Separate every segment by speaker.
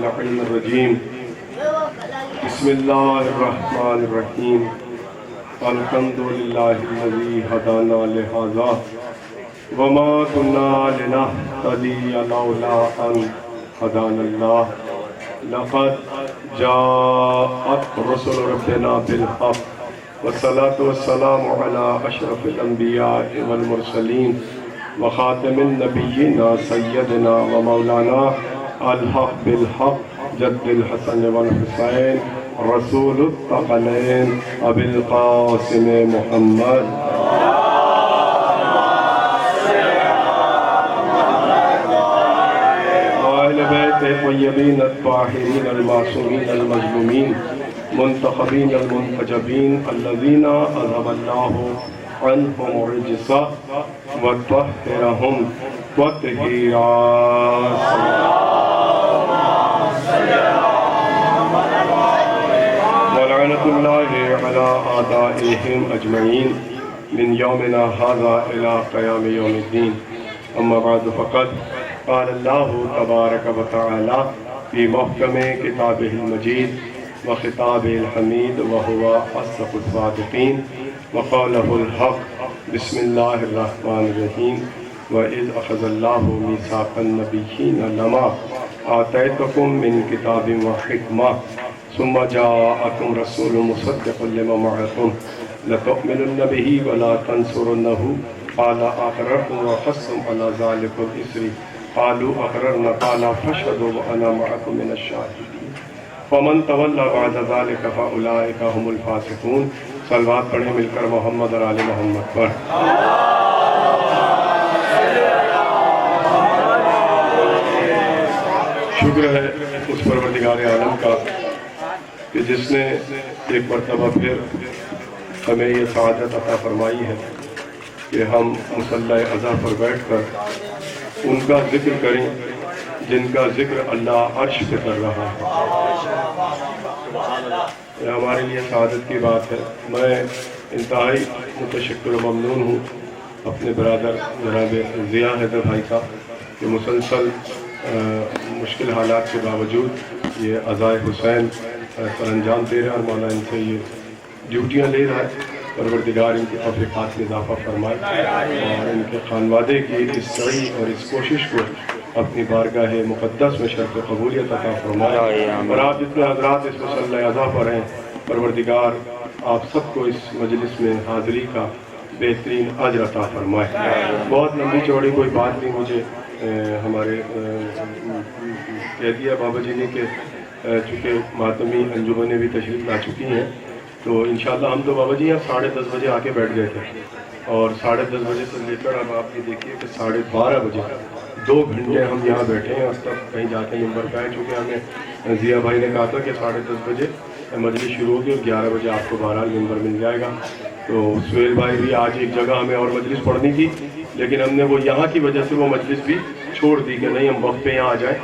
Speaker 1: اللعين الرجيم بسم الله الرحمن الرحيم الحمد لله الذي هدانا لهذا وما كنا لنهتدي لولا أن هدانا الله لقد جاءت رسل ربنا بالحق والصلاة والسلام على أشرف الأنبياء والمرسلين وخاتم النبيين سيدنا ومولانا الحق بالحق جد الحسن والحسين رسول الثقلين أبي القاسم محمد وأهل بيت الطيبين الطاهرين المعصومين المظلومين منتخبين المنتجبين الذين أذهب الله عنهم الرجس وطهرهم تطهيرا ولعنة الله على أعدائهم أجمعين من يومنا هذا إلى قيام يوم الدين أما بعد فقد قال الله تبارك وتعالى في محكم كتابه المجيد وخطابه الحميد وهو أصدق الصادقين وقوله الحق بسم الله الرحمن الرحيم وإذ أخذ الله ميثاق النبيين لما آتيتكم من كتاب وحكمة ثم جاءكم رسول مصدق لما معكم لتؤمنن به ولا تنصرنه قال أقررتم وأخذتم على ذلك الإصر قالوا أقررنا قال فاشهدوا وأنا معكم من الشاهدين فمن تولى بعد ذلك فأولئك هم الفاسقون صلوات پڑھیں مل کر محمد اور آل محمد پر شکر ہے اس پروردگار عالم کا کہ جس نے ایک مرتبہ پھر ہمیں یہ سعادت عطا فرمائی ہے کہ ہم مصلی عزا پر بیٹھ کر ان کا ذکر کریں جن کا ذکر اللہ عرش پہ کر رہا ہے. یہ ہمارے لیے سعادت کی بات ہے. میں انتہائی متشکر و ممنون ہوں اپنے برادر جناب ضیاء حیدر بھائی کا کہ مسلسل مشکل حالات کے باوجود یہ عزائے حسین پر انجام دے رہے ہیں اور مولا ان سے یہ ڈیوٹیاں لے رہا ہے. پروردگار ان کی توفیقات میں اضافہ فرمائے اور ان کے خانوادے کی اس سعی اور اس کوشش کو اپنی بارگاہ مقدس میں شرف قبولیت عطا فرمائے. اور آپ جتنے حضرات اس مصلی عزا پر ہیں پروردگار آپ سب کو اس مجلس میں حاضری کا بہترین اجر عطا فرمائے. بہت لمبی چوڑی کوئی بات نہیں مجھے ہمارے کہہ دیا بابا جی نے کہ چونکہ ماتمی انجمنیں بھی تشریف لا چکی ہیں تو انشاءاللہ ہم تو بابا جی یہاں 10:30 بجے آ کے بیٹھ گئے تھے اور 10:30 بجے سے لے کر اب آپ یہ دیکھیے کہ 12:30 بجے 2 گھنٹے ہم یہاں بیٹھے ہیں اور تب کہیں جا کے ممبر پہ آئے چونکہ ہمیں ضیاء بھائی نے کہا تھا کہ 10:30 بجے مجلس شروع ہوگی اور 11 بجے آپ کو بہرحال ممبر مل جائے گا. تو سہیل بھائی بھی آج ایک جگہ ہمیں اور مجلس پڑھنی تھی لیکن ہم نے وہ یہاں کی وجہ سے وہ مجلس بھی چھوڑ دی کہ نہیں ہم وقت پہ یہاں آ جائیں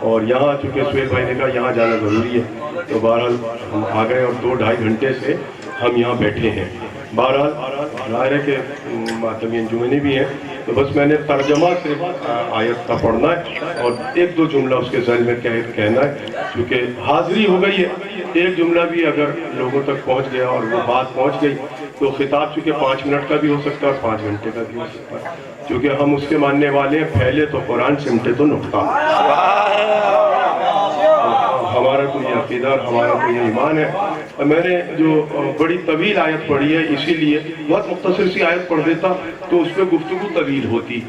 Speaker 1: اور یہاں چونکہ سہیل بھائی نے کہا یہاں جانا ضروری ہے تو بہرحال ہم آ گئے اور 2-2.5 گھنٹے سے ہم یہاں بیٹھے ہیں. بہرحال ظاہر ہے کہ ماتمی انجمنیں بھی ہیں تو بس میں نے ترجمہ سے آیت کا پڑھنا ہے اور 1-2 جملہ اس کے ذہن میں کہنا ہے کیونکہ حاضری ہو گئی ہے. ایک جملہ بھی اگر لوگوں تک پہنچ گیا اور وہ بات پہنچ گئی تو خطاب چونکہ 5 منٹ کا بھی ہو سکتا ہے اور 5 گھنٹے کا بھی ہو سکتا ہے کیونکہ ہم اس کے ماننے والے ہیں پھیلے تو قرآن سمٹے تو نقطہ. ہمارا تو یہ عقیدہ اور ہمارا تو یہ ایمان ہے. میں نے جو بڑی طویل آیت پڑھی ہے اسی لیے بہت مختصر سی آیت پڑھ دیتا تو اس پہ گفتگو طویل ہوتی.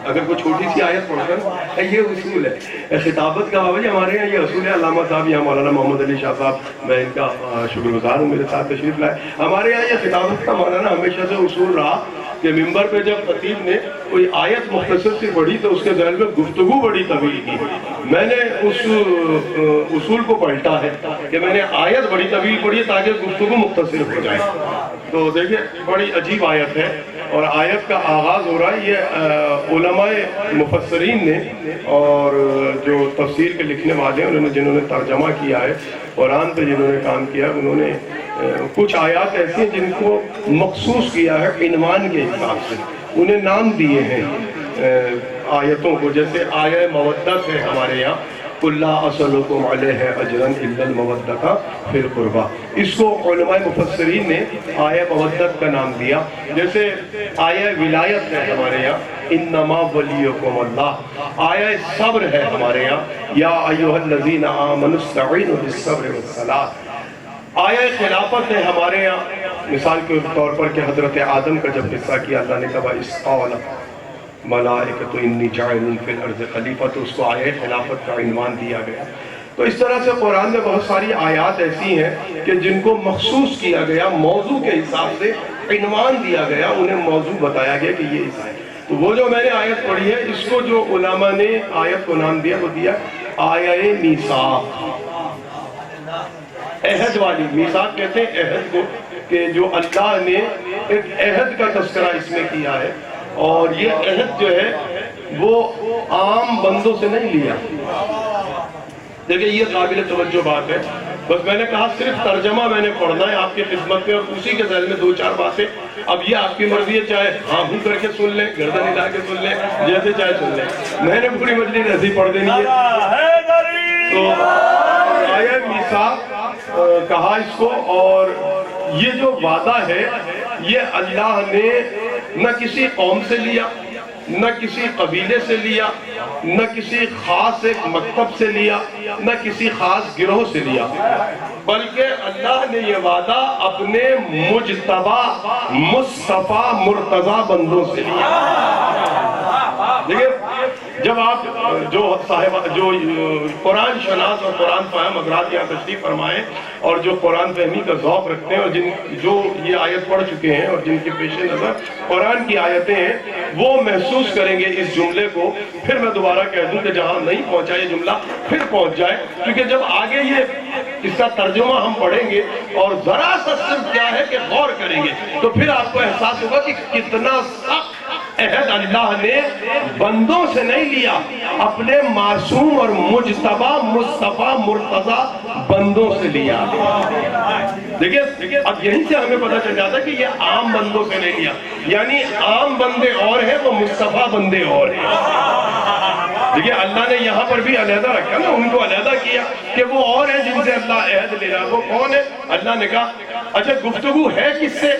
Speaker 1: اگر کوئی چھوٹی سی آیت پڑھ کر یہ اصول ہے خطابت کا بابا جی ہمارے یہاں یہ اصول ہے. علامہ صاحب یہاں مولانا محمد علی شاہ صاحب میں ان کا شکر گزار ہوں میرے ساتھ تشریف لائے. ہمارے یہاں یہ خطابت کا مولانا ہمیشہ سے اصول رہا کہ ممبر پہ جب خطیب نے کوئی آیت مختصر سی پڑھی تو اس کے ذہن میں گفتگو بڑی طویل کی. میں نے اس اصول کو پلٹا ہے کہ میں نے آیت بڑی طویل پڑھی تاکہ گفتگو مختصر ہو جائے. تو دیکھیں بڑی عجیب آیت ہے اور آیت کا آغاز ہو رہا ہے یہ علماء مفسرین نے اور جو تفسیر کے لکھنے والے ہیں جنہوں نے ترجمہ کیا ہے قرآن پہ جنہوں نے کام کیا انہوں نے کچھ آیات ایسی ہیں جن کو مخصوص کیا ہے عنوان کے حساب سے انہیں نام دیے ہیں آیتوں کو. جیسے آیہ مودت ہے ہمارے یہاں قُلْ لَا أَسْأَلُكُمْ عَلَيْهِ أَجْرًا إِلَّا الْمَوَدَّةَ فِي الْقُرْبَى. اس کو علماء مفسرین نے آیہ مودت کا نام دیا. جیسے آیہ ولایت ہے ہمارے یہاں انما ولیکم اللہ، آیہ صبر ہے ہمارے یہاں یا ایھا الذین آمنوا استعینوا بالصبر والصلاۃ. آیہ خلافت ہے ہمارے یہاں مثال کے طور پر کہ حضرت آدم کا جب قصہ کیا اللہ نے کہا اس قول ملائکۃ انی جاعل فی الارض خلیفہ، تو اس کو آیہ خلافت کا عنوان دیا گیا. تو اس طرح سے قرآن میں بہت ساری آیات ایسی ہیں کہ جن کو مخصوص کیا گیا، موضوع کے حساب سے عنوان دیا گیا، انہیں موضوع بتایا گیا کہ یہ اس آیت. تو وہ جو میں نے آیت پڑھی ہے اس کو جو علماء نے آیت کو نام دیا وہ دیا آیہ میثاق، عہد والی. میثاق کہتے ہیں عہد کو، کہ جو اللہ نے ایک عہد کا تذکرہ اس میں کیا ہے. اور یہ عہد جو ہے وہ عام بندوں سے نہیں لیا. دیکھیں یہ قابل توجہ بات ہے. بس میں نے کہا صرف ترجمہ میں نے پڑھنا ہے آپ کی خدمت میں، اور اسی کے ذہن میں دو چار باتیں. اب یہ آپ کی مرضی ہے، چاہے ہاں ہوں کر کے سن لیں، گردن ہلا کے سن لیں، جیسے چاہے سن لیں. میں نے پوری مجلس ایسی پڑھ دینی ہے. تو آیہ میثاق کہا اس کو. اور یہ جو وعدہ ہے یہ اللہ نے نہ کسی قوم سے لیا، نہ کسی قبیلے سے لیا، نہ کسی خاص ایک مکتب سے لیا، نہ کسی خاص گروہ سے لیا، بلکہ اللہ نے یہ وعدہ اپنے مجتبی مصطفیٰ مرتضی بندوں سے لیا. دیکھیں جب آپ جو قرآن شناس اور قرآن فہم حضرات یہاں تشریف فرمائیں اور جو قرآن فہمی کا ذوق رکھتے ہیں اور جو یہ آیت پڑھ چکے ہیں اور جن کے پیش نظر قرآن کی آیتیں ہیں، وہ محسوس کریں گے اس جملے کو. پھر میں دوبارہ کہہ دوں کہ جہاں نہیں پہنچا یہ جملہ پھر پہنچ جائے، کیونکہ جب آگے یہ اس کا ترجمہ ہم پڑھیں گے اور ذرا سا صرف کیا ہے کہ غور کریں گے تو پھر آپ کو احساس ہوگا کہ کتنا سخت عہد اللہ نے بندوں سے نہیں لیا، اپنے معصوم اور مجتبی مصطفیٰ مرتضی بندوں سے لیا. دیکھیں اب یہیں سے ہمیں پتہ چل جاتا ہے کہ یہ عام بندوں سے نہیں لیا، یعنی عام بندے اور ہیں، وہ مصطفیٰ بندے اور ہیں. دیکھیں اللہ نے یہاں پر بھی علیحدہ رکھا نا، ان کو علیحدہ کیا کہ وہ اور ہیں جن سے اللہ عہد لے رہا. وہ کون ہے؟ اللہ نے کہا اچھا گفتگو ہے کس سے؟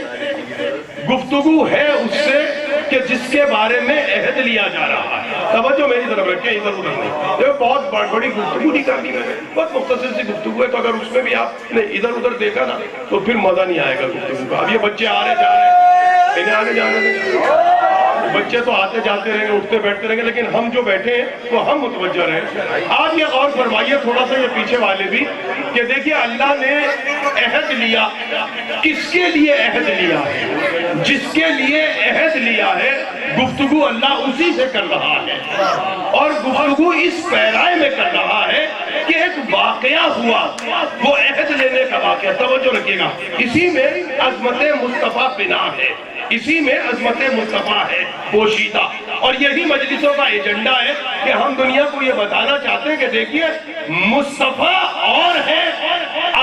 Speaker 1: گفتگو ہے اس سے کہ جس کے بارے میں عہد لیا جا رہا ہے. توجہ میری طرف رکھیں، ادھر ادھر نہیں. دیکھو بہت بڑی گفتگو نہیں کرنی میں نے، بہت مختصر سی گفتگو ہے. تو اگر اس میں بھی آپ نے ادھر ادھر دیکھا نا تو پھر مزہ نہیں آئے گا گفتگو کا. اب یہ بچے آ رہے جا رہے ہیں، انہیں آنے جانے دیں. بچے تو آتے جاتے رہیں گے، اٹھتے بیٹھتے رہیں گے، لیکن ہم جو بیٹھے ہیں تو ہم متوجہ رہیں. آج یہ غور فرمائیے تھوڑا سا یہ پیچھے والے بھی کہ دیکھیے اللہ نے عہد لیا. کس کے لیے عہد لیا ہے؟ جس کے لیے عہد لیا ہے گفتگو اللہ اسی سے کر رہا ہے، اور گفتگو اس پیرائے میں کر رہا ہے کہ ایک واقعہ ہوا، وہ عہد لینے کا واقعہ. توجہ رکھیے گا، اسی میں عظمت مصطفیٰ پناہ ہے، اسی میں عظمت مصطفیٰ ہے پوشیدہ. اور یہی مجلسوں کا ایجنڈا ہے کہ ہم دنیا کو یہ بتانا چاہتے ہیں کہ دیکھیے مصطفیٰ اور ہے،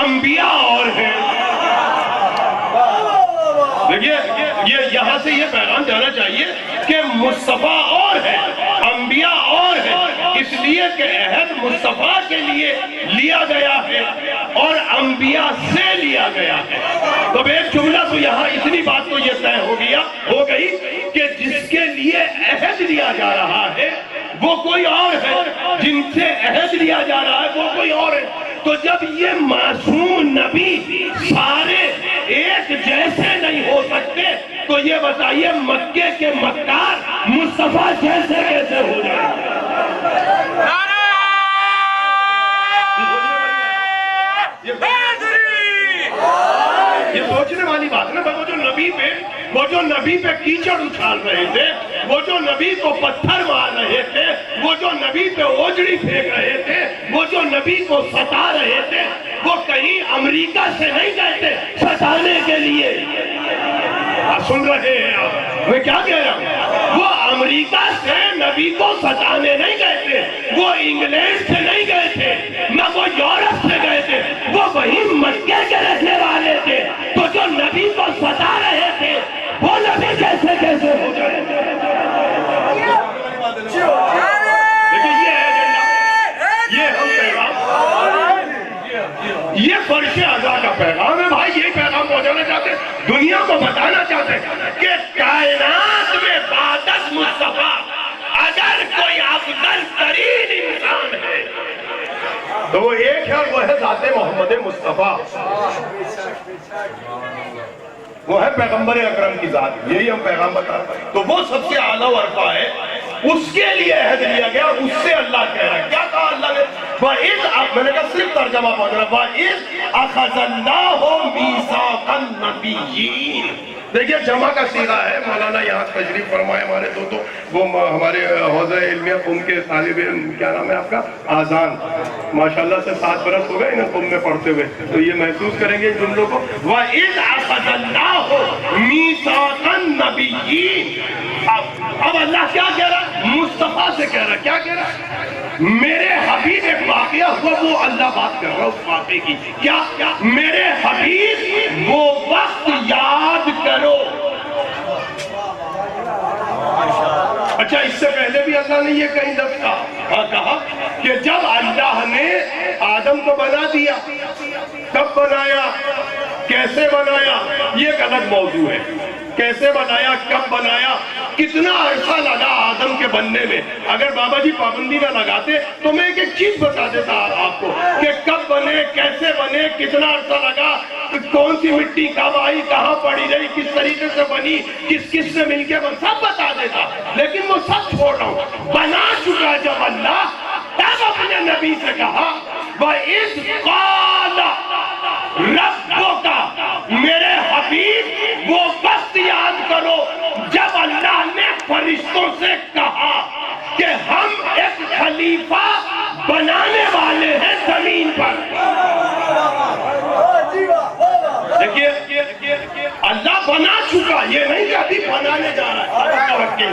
Speaker 1: انبیاء اور ہیں. دیکھیے یہ یہاں سے یہ پیغام جانا چاہیے کہ مصطفیٰ اور ہے، انبیاء اور ہے، اس لیے کہ عہد مصطفیٰ کے لیے لیا گیا ہے اور انبیاء سے لیا گیا ہے. تو ایک جملہ تو یہاں اتنی بات تو یہ طے ہو گئی کہ جس کے لیے عہد لیا جا رہا ہے وہ کوئی اور ہے، جن سے عہد لیا جا رہا ہے وہ کوئی اور ہے. تو جب یہ معصوم نبی سارے ایک جیسے نہیں ہو سکتے تو یہ بتائیے مکے کے مکار مصطفیٰ جیسے کیسے ہو جائیں گے؟ یہ سوچنے والی بات نا. وہ جو نبی پہ کیچڑ اچھال رہے تھے، وہ جو نبی کو پتھر مار رہے تھے، وہ جو نبی پہ اوجڑی پھینک رہے تھے، وہ جو نبی کو ستا رہے تھے، وہ کہیں امریکہ سے نہیں گئے تھے ستانے کے لیے. سن رہے ہیں آپ میں کیا کہہ رہا ہوں؟ وہ امریکہ سے نبی کو ستانے نہیں گئے تھے، وہ انگلینڈ سے نہیں گئے تھے، نہ وہ یورپ سے گئے تھے، وہ وہی مکے کے رہنے والے تھے. تو جو نبی کو ستا رہے تھے وہ نبی کیسے ہو جائے؟ دیکھیں یہ ہے ایجنڈا، یہ ہم ہیں، دنیا کو بتانا چاہتے ہیں کہ کائنات میں بعد از مصطفیٰ اگر کوئی افضل ترین انسان ہے تو وہ ایک ہے، وہ ہے ذات محمد مصطفیٰ، وہ ہے پیغمبر اکرم کی ذات، یہی ہم پیغام بتا رہے ہیں۔ تو وہ سب سے اعلیٰ ورفہ ہے، اس کے لیے عہد لیا گیا، اس سے اللہ کہہ رہا ہے، کیا کہا اللہ نے؟ وَإِذْ، میں نے کہا صرف ترجمہ پہنچ رہا، وَإِذْ أَخَذَ اللَّهُ مِيثَاقَ النَّبِيِّينَ۔ دیکھئے جمع کا صیغہ ہے، مولانا یہاں تشریف فرمائے ہمارے تو وہ ہمارے حوزہ علمیہ قم کے طالب علم، کیا نام ہے آپ کا؟ آذان، ماشاءاللہ سے 7 برس ہو گئے انہیں قم میں پڑھتے ہوئے، تو یہ محسوس کریں گے جملوں کو۔ وَإِذْ أَخَذَ اللَّهُ مِيثَاقَ النَّبِيِّينَ۔ اب اللہ کیا کہہ رہا ہے؟ مصطفیٰ سے کہہ رہا ہے، کیا کہہ رہا ہے؟ میرے حبیب ایک واقعہ ہوا، وہ اللہ بات کر رہا ہے اس واقعے کی، کیا؟ میرے حبیب وہ وقت یاد کرو۔ اچھا، اس سے پہلے بھی اللہ نے یہ کہیں لفظ کہا کہ جب اللہ نے آدم کو بنا دیا، کب بنایا، کیسے بنایا، یہ ایک الگ موضوع ہے۔ کیسے بنایا، کب بنایا، کتنا عرصہ لگا آدم کے بننے میں؟ اگر بابا جی پابندی نہ لگاتے تو میں ایک چیز بتا دیتا آپ کو کہ کب بنے، کیسے بنے، کتنا عرصہ لگا، کون سی مٹی کب آئی، کہاں پڑی رہی، کس طریقے سے بنی، کس سے مل کے بن، سب بتا دیتا، لیکن وہ سب چھوڑ رہا ہوں۔ بنا چکا جب اللہ، تب اپنے نبی سے کہا وَإِذْ قَالَ رَبُّكَ، میرے حبیب وہ وقت یاد کرو جب اللہ نے فرشتوں سے کہا کہ ہم ایک خلیفہ بنانے والے ہیں زمین پر۔ دیکھیے اللہ بنا چکا، یہ نہیں کہ ابھی بنانے جا رہا ہے،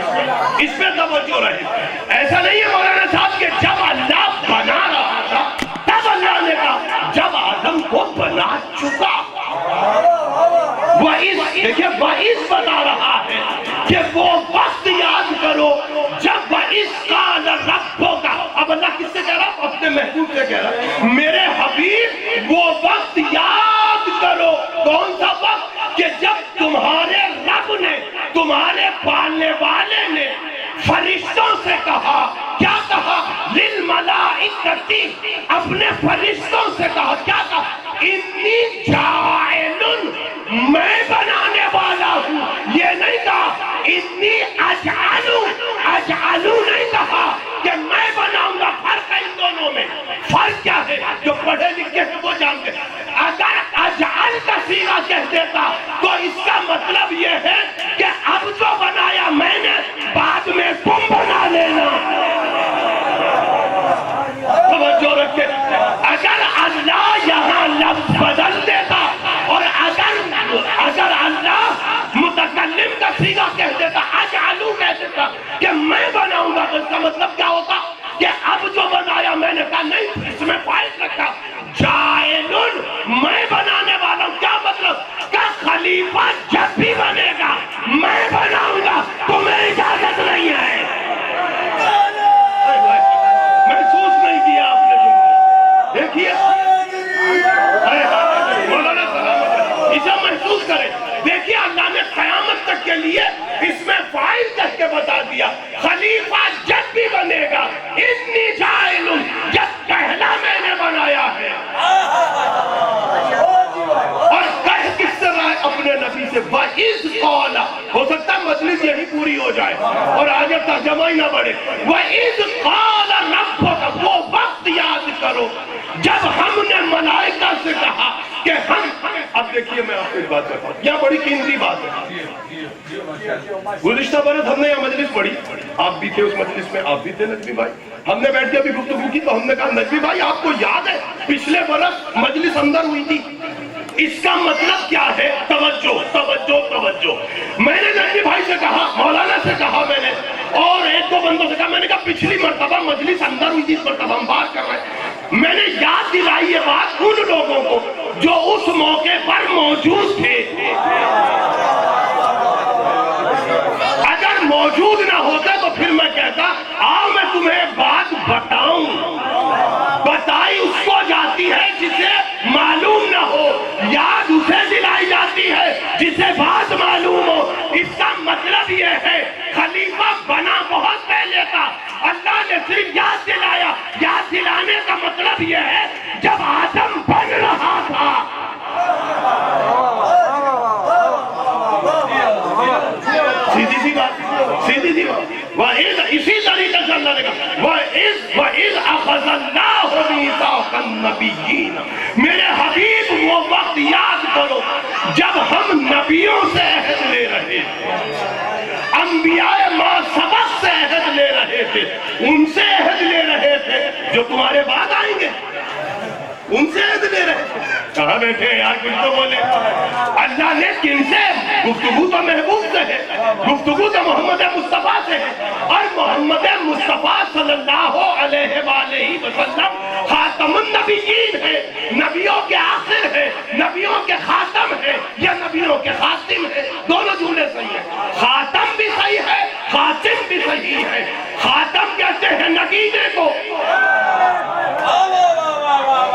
Speaker 1: اس پہ توجہ رہے۔ ایسا نہیں ہے مولانا صاحب کہ جب اللہ بنا رہا تھا تب اللہ نے کہا، جب آدم کو بنا چکا۔ دیکھئے وَإِذْ بتا رہا ہے کہ وہ وقت یاد کرو جب وَإِذْ قَالَ رَبُّكَ۔ اب اللہ کس سے کہہ رہا؟ اپنے محبوب سے کہہ رہا، میرے حبیب وہ وقت یاد کرو۔ کون سا وقت؟ کہ جب تمہارے رب نے، تمہارے پالنے والے نے فرشتوں سے کہا، کیا کہا؟ لِلْمَلَائِكَةِ، اپنے فرشتوں سے کہا، کیا کہا؟ اِنِّي جَاعِلٌ، میں بنانے والا ہوں۔ یہ نہیں کہا اِنِّي اَجْعَلُ، اَجْعَلُ نہیں کہا کہ میں بناؤں گا۔ فرق ہے ان دونوں میں، فرق کیا ہے؟ جو پڑھے لکھے ہیں وہ جانتے ہیں۔ اگر اجعل کا صیغہ کہہ دیتا تو اس کا مطلب یہ ہے کہ اب جو بنایا میں نے، بعد میں تم بنا لینا۔ توجہ رکھے، اگر اللہ یہاں لفظ بدل دیتا اور اگر اللہ متکلم کا صیغہ کہہ دیتا، اجعلو کہہ دیتا کہ میں بناؤں گا، تو اس کا مطلب کیا ہوتا؟ کہ اب جو بنایا میں نے کہا نہیں، اس میں فائد رکھا، جائلن، میں بنانے والا ہوں۔ کیا مطلب؟ کہ خلیفہ جب بھی بنے گا میں بناؤں گا، تمہیں اجازت نہیں ہے۔ محسوس نہیں کیا آپ نے جو دیکھیے، مولانا سلامت اسے محسوس کرے۔ دیکھیے اللہ نے قیامت تک کے لیے اس میں فائل کہہ کے بتا دیا، خلیفہ جب بھی بنے گا، اتنی جائل، جب پہلا میں نے بنایا ہے۔ اور کہہ کس سے رہا ہے؟ اپنے نبی سے، وَإِذْ قَالَ، ہو سکتا ہے مجلس یہی پوری ہو جائے اور آگے ترجمہ ہی نہ بڑھے۔ وَإِذْ قَالَ رَبُّكَ، وہ وقت یاد کرو جب ہم نے ملائکہ سے کہا کہ ہم، اب دیکھیے میں آپ کو ایک بات کرتا ہوں، یہ بڑی قیمتی بات ہے۔ گزشتہ برس ہم نے یہ مجلس پڑھی، آپ بھی تھے اس مجلس میں، آپ بھی تھے نجمی بھائی، ہم نے بیٹھ کے ابھی گفتگو کی تو ہم نے کہا نجمی بھائی آپ کو یاد ہے پچھلے برس مجلس اندر ہوئی تھی، اس کا مطلب کیا ہے؟ توجہ توجہ توجہ۔ میں نے نجمی بھائی سے کہا، مولانا سے کہا میں نے، اور ایک دو بندوں سے کہا، میں نے کہا پچھلی مرتبہ مجلس اندر ہوئی تھی، اس مرتبہ ہم بات کر رہے ہیں۔ میں نے یاد دلائی یہ بات ان لوگوں کو جو اس موقع پر موجود تھے۔ اگر موجود نہ ہوتا تو پھر میں کہتا آؤ میں تمہیں بات بتاؤں۔ بتائی اس کو جاتی ہے جسے معلوم نہ ہو، یاد اسے دلائی جاتی ہے جسے بات معلوم ہو، اس کا مطلب یہ ہے خلیفہ بنا بہت پہلے تھا، اللہ نے صرف یاد دلایا۔ یاد دلانے کا مطلب یہ ہے جب آدم بن رہا تھا، سیدھی سی بات، سیدھی سی بات۔ اسی طریقے سے اللہ نے کہا وَإِذْ أَخَذَ اللَّهُ مِيثَاقَ النَّبِيِّينَ، میرے حبیب وہ وقت یاد کرو جب ہم نبیوں سے عہد لے رہے تھے، انبیاء ما سبق سے عہد لے رہے تھے، ان سے عہد لے رہے تھے جو تمہارے بعد آئیں گے، ان سے عہد لے رہے تھے۔ کہاں بیٹھے ہیں یار، کچھ تو بولے۔ اللہ نے کن سے؟ گفتگو تو محبوب سے ہے، گفتگو تو محمد مصطفیٰ سے ہے، اور محمد مصطفیٰ صلی اللہ علیہ وآلہ وسلم خاتم النبیین ہے، نبیوں کے آخر ہے، نبیوں کے خاتم ہے، یا نبیوں کے خاتم ہے، دونوں جملے صحیح ہیں۔ خاتم بھی صحیح ہے، خاتم بھی صحیح ہے۔ خاتم کہتے ہیں نگینے کو،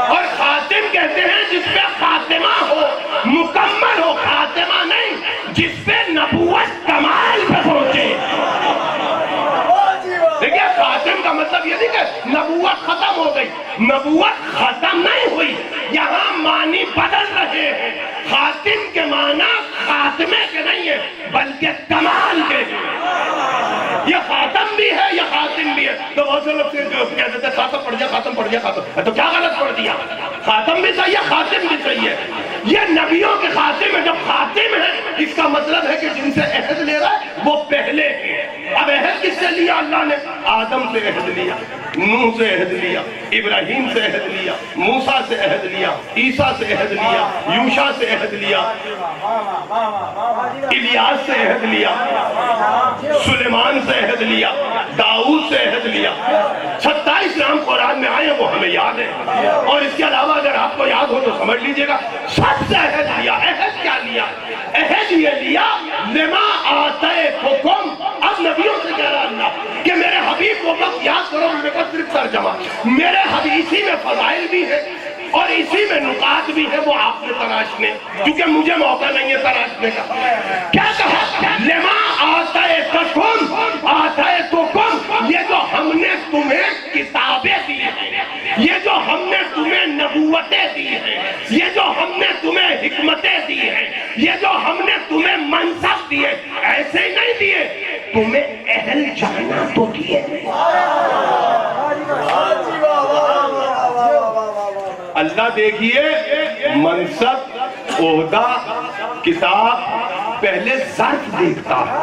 Speaker 1: اور خاتم کہتے ہیں جس پہ خاتمہ ہو، مکمل ہو، خاتمہ نہیں جس پہ نبوت کمال پہ پہنچے۔ دیکھیں خاتم کا مطلب یہ نہیں کہ نبوت ختم ہو گئی، نبوت ختم نہیں ہوئی، یہاں معنی بدل رہے ہیں۔ خاتم کے معنی خاتمے کے نہیں ہے بلکہ کمال کے ہیں۔ یہ خاتم بھی ہے، یہ خاتم بھی ہے۔ تو بہت سے لوگ کہتے تھے خاتم پڑھ جا، خاتم پڑھ جا، خاتم، تو کیا غلط پڑھ دیا؟ خاتم بھی صحیح ہے، خاتم بھی صحیح ہے۔ یہ نبیوں کے خاتم ہے۔ جب خاتم ہے اس کا مطلب ہے کہ جن سے عہد لے رہا ہے وہ پہلے ہیں۔ اب عہد کس سے لیا اللہ نے؟ آدم سے عہد لیا، نوح سے عہد لیا، ابراہیم سے عہد لیا، موسیٰ سے عہد لیا، عیسیٰ سے عہد لیا، یوشع سے عہد لیا، الیاس سے عہد لیا، سلیمان سے عہد لیا، داؤد سے عہد لیا۔ 27 نام قرآن میں آئے وہ ہمیں یاد ہے، اور اس کے علاوہ اگر آپ کو یاد ہو تو سمجھ لیجئے گا سب سے عہد لیا۔ عہد کیا لیا؟ عہد یہ لیا لما آتیتکم، اب نبیوں سے کہہ رہا اللہ کہ میرے حبیب کو بس یاد کرو، میرے پاس صرف ترجمہ، میرے حبیب اسی میں فضائل بھی ہے اور اسی میں نکات بھی ہے، وہ آپ نے تراشنے، کیونکہ مجھے موقع نہیں ہے تراشنے کا۔ کیا کہا؟ لما آتیتکم، آتیتکم، یہ جو ہم نے تمہیں کتابیں دی ہیں، یہ جو ہم نے تمہیں نبوتیں دی ہیں، یہ جو ہم نے تمہیں حکمتیں دی ہیں، یہ جو ہم نے تمہیں منصب دیے، ایسے ہی نہیں دیے، تمہیں اہل جانا تو دیے۔ اللہ دیکھیے منصب، عہدہ، کتاب پہلے ظرف دیکھتا ہے،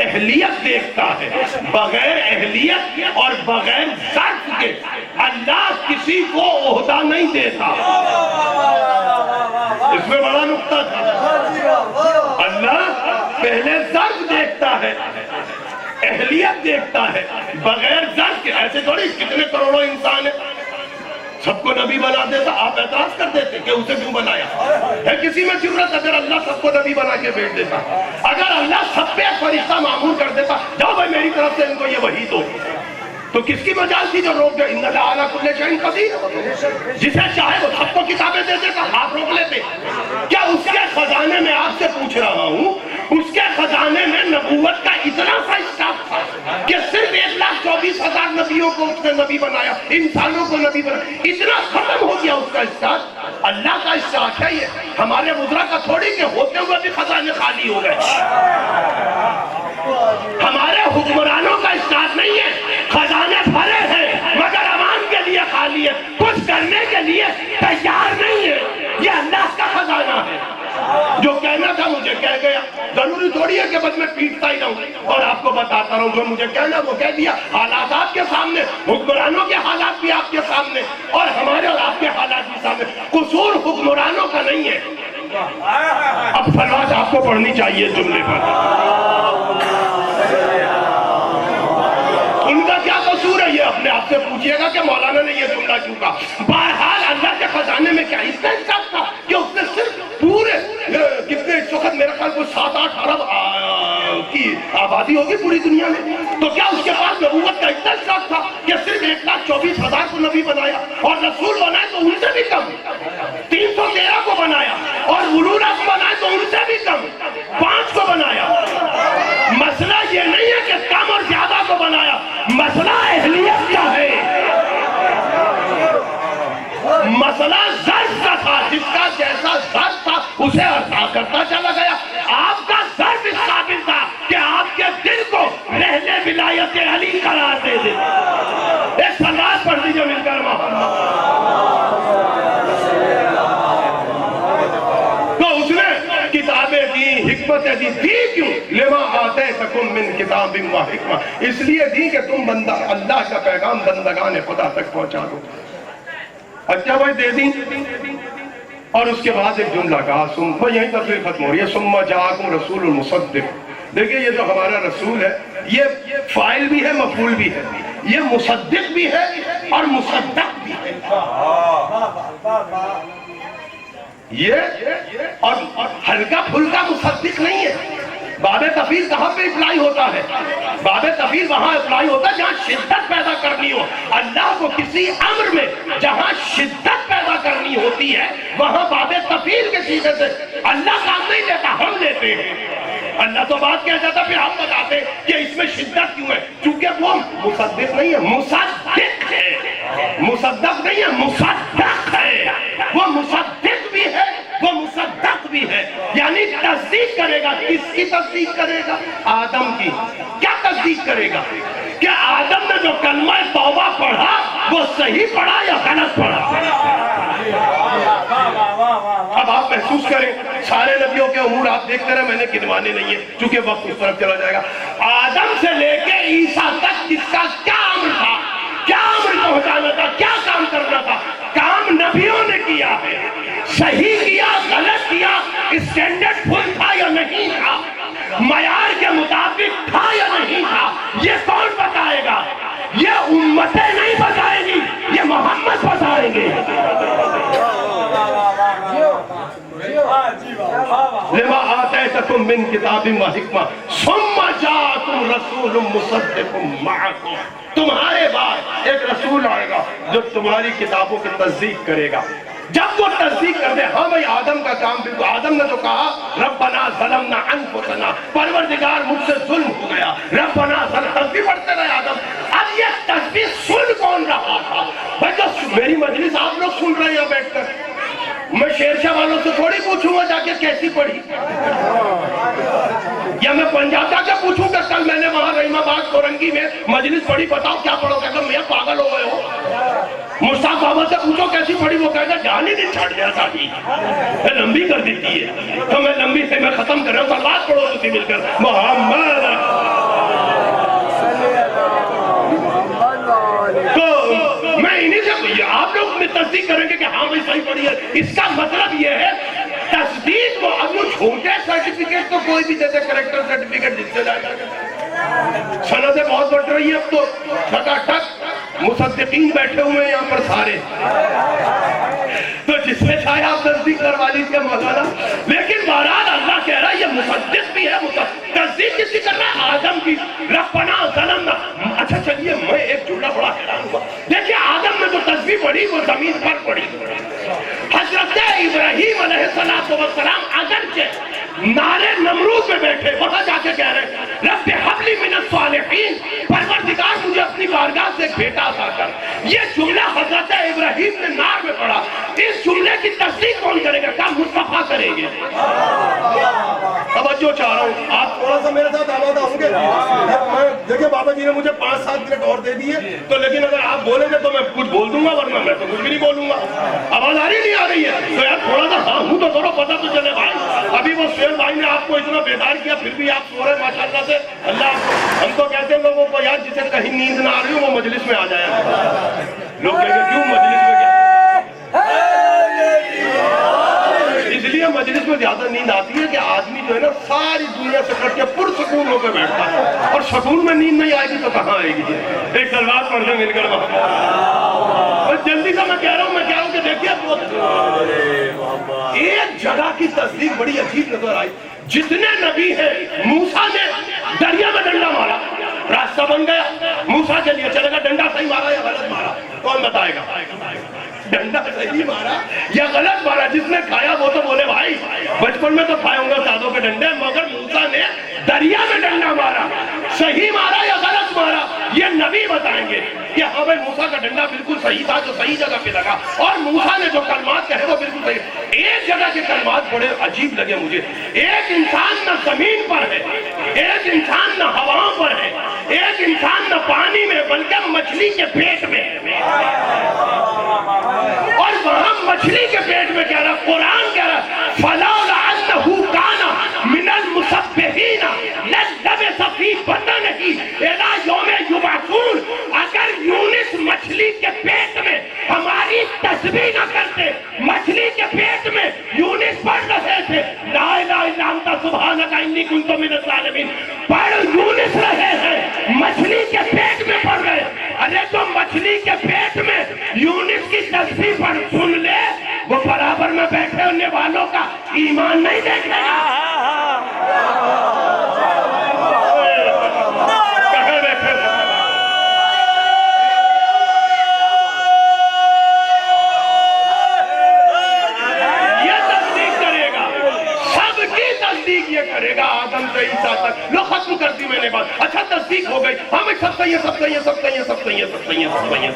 Speaker 1: اہلیت دیکھتا ہے، بغیر اہلیت اور بغیر ظرف کے اللہ کسی کو عہدہ نہیں دیتا۔ اس میں بڑا نقطہ تھا۔ اللہ پہلے ظرف دیکھتا ہے، اہلیت دیکھتا ہے، بغیر ظرف کے۔ ایسے تھوڑی کتنے کروڑوں انسان ہیں، سب کو نبی بنا دیتا، آپ اعتراض کر دیتے کہ اسے کیوں بنایا ہے؟ کسی میں ضرورت اگر اللہ سب کو نبی بنا کے بھیج دیتا، اگر اللہ سب پہ فرشتہ معمور کر دیتا، جاؤ بھائی میری طرف سے ان کو یہ وحی دو، تو کس کی مجال تھی جو روک دے؟ ان اللہ علی کل شیء قدیر، جسے چاہے وہ سب کو کتابیں دے دیتا، آپ روک لیتے؟ کیا اس کے خزانے میں آپ سے پوچھ رہا ہوں، اس کے خزانے میں نبوت کا اتنا سا اسٹاف تھا کہ صرف 1,24,000 نبیوں کو اس نے نبی بنایا، انسانوں کو نبی بنایا، اتنا ختم ہو گیا اس کا اسٹاف؟ اللہ کا اسٹاف ہے یہ، ہمارے بزرگ کا تھوڑی کہ ہوتے ہوئے بھی خزانے خالی ہو گئے۔ ہمارے حکمرانوں کا اسٹاف نہیں ہے، خزانے بھرے ہیں مگر عوام کے لیے خالی ہے، کچھ کرنے کے لیے تیار نہیں ہے۔ یہ اللہ کا خزانہ ہے، جو کہنا تھا مجھے کہہ گیا۔ ضروری تھوڑی ہے کہ بس میں پیٹتا ہی رہوں اور آپ کو بتاتا رہوں، جو مجھے کہنا وہ کہہ دیا۔ حالات آپ کے سامنے، حکمرانوں کے حالات بھی آپ کے سامنے، اور ہمارے اور آپ کے حالات بھی سامنے۔ قصور حکمرانوں کا نہیں ہے۔ اب سلوات آپ کو پڑھنی چاہیے جملے پر۔ ان کا کیا قصور ہے یہ اپنے آپ سے پوچھئے گا کہ مولانا نے یہ جملہ کیوں کہا۔ بہرحال اللہ کے خزانے میں کیا اس کا حساب تھا کہ اس نے صرف پورے کتنے اس وقت میرا خیال کو 7-8 ارب کی آبادی ہوگی پوری دنیا میں، تو کیا اس کے پاس نبوت کا اتنا شوق تھا کہ صرف 1,24,000 کو نبی بنایا، اور رسول بنائے تو ان سے بھی کم 313 کو بنایا، اور اور ولولہ کو بنائے تو ان سے بھی کم 5 کو بنایا. مسئلہ یہ نہیں ہے کہ کم اور زیادہ کو بنایا, مسئلہ اہلیت کا ہے. مسئلہ ظرف کا تھا, جس کا جیسا ظرف تھا اسے عطا کرتا چلا گیا. آپ کا ظرف اس قابل تھا کہ آپ کے دل کو رہل ولایت علی قرار دے دے. ایک صلوات پڑھ دیجئے مل کر محمد. تو اس نے کتابیں دی, حکمتیں دی کیوں؟ لما آتیتکم من کتاب و حکمہ, اس لیے دی کہ تم بندہ اللہ کا پیغام بندگان خدا تک پہنچا دو. اچھا بھائی دے دیں. اور اس کے بعد ایک جملہ کہا, وہ یہیں تفسیر ختم ہو رہی ہے, ثم جاءکم رسول المصدق. دیکھیں یہ جو ہمارا رسول ہے یہ فاعل بھی ہے مفعول بھی ہے, یہ مصدق بھی ہے اور مصدق بھی ہے. یہ اور ہلکا پھلکا مصدق نہیں ہے. باب تفعیل کہاں پہ اپلائی ہوتا ہے؟ باب تفعیل وہاں اپلائی ہوتا ہے جہاں شدت پیدا کرنی ہو. اللہ کو کسی امر میں جہاں شدت پیدا کرنی ہوتی ہے وہاں باب تفعیل کے صیغے سے اللہ کام نہیں لیتا, ہم لیتے ہیں. اللہ تو بات کہہ جاتا پھر ہم بتاتے کہ اس میں شدت کیوں ہے, چونکہ وہ مصدق نہیں ہے, مصدق ہے. مصدق نہیں ہے, مصدق ہے. وہ مصدق بھی ہے, وہ مصدق بھی ہے. یعنی تصدیق کرے گا. کس کی تصدیق کرے گا؟ آدم کی. کیا تصدیق کرے گا؟ کہ آدم نے جو کلمہ توبہ پڑھا وہ صحیح پڑھا یا غلط پڑھا. اب آپ محسوس کریں, سارے نبیوں کے امور آپ دیکھتے رہے, میں نے گنوانے نہیں ہے چونکہ وقت اس طرف چلا جائے گا. آدم سے لے کے عیسیٰ تک کس کا کیا امر تھا, کیا امر پہنچانا تھا, کیا کام کرنا تھا؟ کام نبیوں نے کیا ہے. صحیح کیا, غلط کیا, اسٹینڈرڈ فل تھا یا نہیں تھا, معیار کے مطابق تھا یا نہیں تھا, یہ کون بتائے گا؟ یہ امتیں نہیں بتائیں گی, یہ محمد بتائیں گے. لما آتیتکم من کتاب و حکمہ ثم جاءکم رسول مصدق معکم. تمہارے بعد ایک رسول آئے گا جو تمہاری کتابوں کی تصدیق کرے گا. جب وہ تصدیق کر دے, ہاں بھئی آدم کا کام بھی, آدم نے تو کہا ربنا ظلمنا انفسنا, پروردگار مجھ سے ظلم ہو گیا, ربنا ظلمنا, تسبیح پڑھتے رہے آدم. اب یہ تسبیح سن کون رہا تھا؟ بھئی جو میری مجلس آپ لوگ سن رہے ہیں بیٹھ کر, میں شیرشاہ والوں سے تھوڑی پوچھوں گا جا کے کیسی پڑھی, یا میں پنجاب جا کے پوچھوں کہ کل میں نے وہاں رحیم آباد کورنگی میں مجلس پڑھی, بتاؤ کیا پڑھو, کہتا میں پاگل ہو گئے ہو. مشتاق بابا سے پوچھو کیسی پڑھی, وہ کہتا جان ہی نہیں چھاڑ دیا تاکہ میں لمبی کر دیتی ہے, تو میں لمبی سے میں ختم کر رہا ہوں. صلوات پڑھو تسی مل کر محمد. تو میں انہی سے, آپ لوگ میں تصدیق کریں گے کہ ہاں بھائی صحیح پڑھی ہے. اس کا مطلب یہ ہے تصدیق کو, اب وہ چھوٹے سرٹیفکیٹ تو کوئی بھی دیتے, کریکٹر سرٹیفکیٹ جس سے جائے سندیں بہت بڑھ رہی ہے اب تو, ٹھٹا ٹھک مصدقین بیٹھے ہوئے ہیں یہاں پر سارے, تو جس میں چاہے آپ تصدیق کروا لیجیے مولانا. لیکن بہرحال اللہ کہہ رہا ہے یہ مصدق بھی ہے, تصدیق کس کی کر رہا ہے؟ آدم کی. ربنا ظلمنا. اچھا چلیے میں ایک جملہ بڑا حیران ہوا, دیکھیے آدم نے جو تصدیق پڑھی وہ زمین پر پڑھی. حضرت ابراہیم علیہ السلام اگرچہ نارے نمرود میں بیٹھے, وہاں جا کے کہہ رہے رب حب لی من الصالحین, پروردگار مجھے اپنی بارگاہ سے ایک بیٹا عطا کر. یہ جملہ حضرت ابراہیم نے نار میں پڑھا. اس جملے کی تصدیق کون کرے گا؟ کیا مصطفیٰ کریں گے؟ توجہ چاہ رہا ہوں, آپ تھوڑا سا میرے ساتھ آبادہ ہوں گے. دیکھیں بابا جی نے مجھے 5-7 منٹ اور دے دیے, تو لیکن اگر آپ بولیں گے تو میں کچھ بول دوں گا, ورنہ میں تو کچھ بھی نہیں بولوں گا. آواز آ رہی نہیں آ رہی ہے؟ تو یار تھوڑا سا ہاں ہوں تو کرو, پتہ تو چلے بھائی. ابھی وہ سہیل بھائی نے آپ کو اتنا بیدار کیا, پھر بھی آپ سو رہے ماشاءاللہ سے. اللہ ہم تو کہتے ہیں لوگوں کو یار جسے کہیں نیند نہ آ رہی ہو وہ مجلس میں آ جائے. لوگ کہیں گے کیوں مجلس میں کیا, اس لیے مجلس میں زیادہ نیند آتی ہے کہ آدمی جو ہے نا ساری دنیا سے کٹ کے پرسکون ہو کے بیٹھتا ہے, اور سکون میں نیند نہیں آئے گی تو کہاں آئے گی. ایک سلوات پڑھ لیں مل کر وہاں جلدی سے. میں کہہ رہا ہوں کہ دیکھیے ایک جگہ کی تصدیق بڑی عجیب نظر آئی. جتنے نبی ہیں, موسیٰ نے دریا میں ڈنڈا مارا, راستہ بن گیا, موسیٰ کے لیے چلے گا. ڈنڈا صحیح مارا یا غلط مارا, کون بتائے گا؟ ڈنڈا صحیح مارا یا غلط مارا؟ جس نے کھایا وہ تو بولے بھائی بچپن میں تو کھائے ہوں گے سادوں کے ڈنڈے، مگر موسیٰ نے دریا میں ڈنڈا مارا، صحیح مارا یا غلط مارا یہ نبی بتائیں گے کہ ہاں بھائی موسیٰ کا ڈنڈا بالکل صحیح تھا، جو صحیح جگہ پہ لگا، اور موسیٰ نے جو کلمات کہے وہ بالکل صحیح۔ ایک جگہ کے کلمات بڑے عجیب لگے مجھے، ایک انسان نہ زمین پر ہے، ایک انسان نہ ہواؤں پر ہے، ایک انسان نہ پانی میں بلکہ مچھلی کے پیٹ میں، اور وہاں مچھلی کے پیٹ میں کہہ رہا قرآن کہہ رہا فَلَوْلَا أَنَّهُ كَانَ مِنَ الْمُسَبِّحِينَ لَلَّبِثَ فِي بَطْنِهِ إِلَىٰ يَوْمِ يُبْعَثُونَ۔ اگر یونس مچھلی کے پیٹ میں ہماری تسبیح نہ کرتے، مچھلی کے پیٹ میں یونس پڑھ رہے تھے لا الہ الا انت سبحانک انی کنت من الظالمین، پڑھ یونس رہے ہیں، مچھلی کے پیٹ میں پڑھ رہے۔ ارے تو مچھلی کے پیٹ میں یونس کی تسبیح پڑھ سن لے، وہ برابر میں بیٹھے ہونے والوں کا ایمان نہیں دیکھے گا۔ کہاں بیٹھے یہ تصدیق کرے گا، سب کی تصدیق یہ کرے گا آدم سے عیسیٰ تک۔ لو ختم کر دی میں نے بات، اچھا تصدیق ہو گئی، ہمیں سب صحیح ہے، سب صحیح ہے، سب صحیح ہے، سب صحیح ہے، سب صحیح ہے، سب صحیح ہے،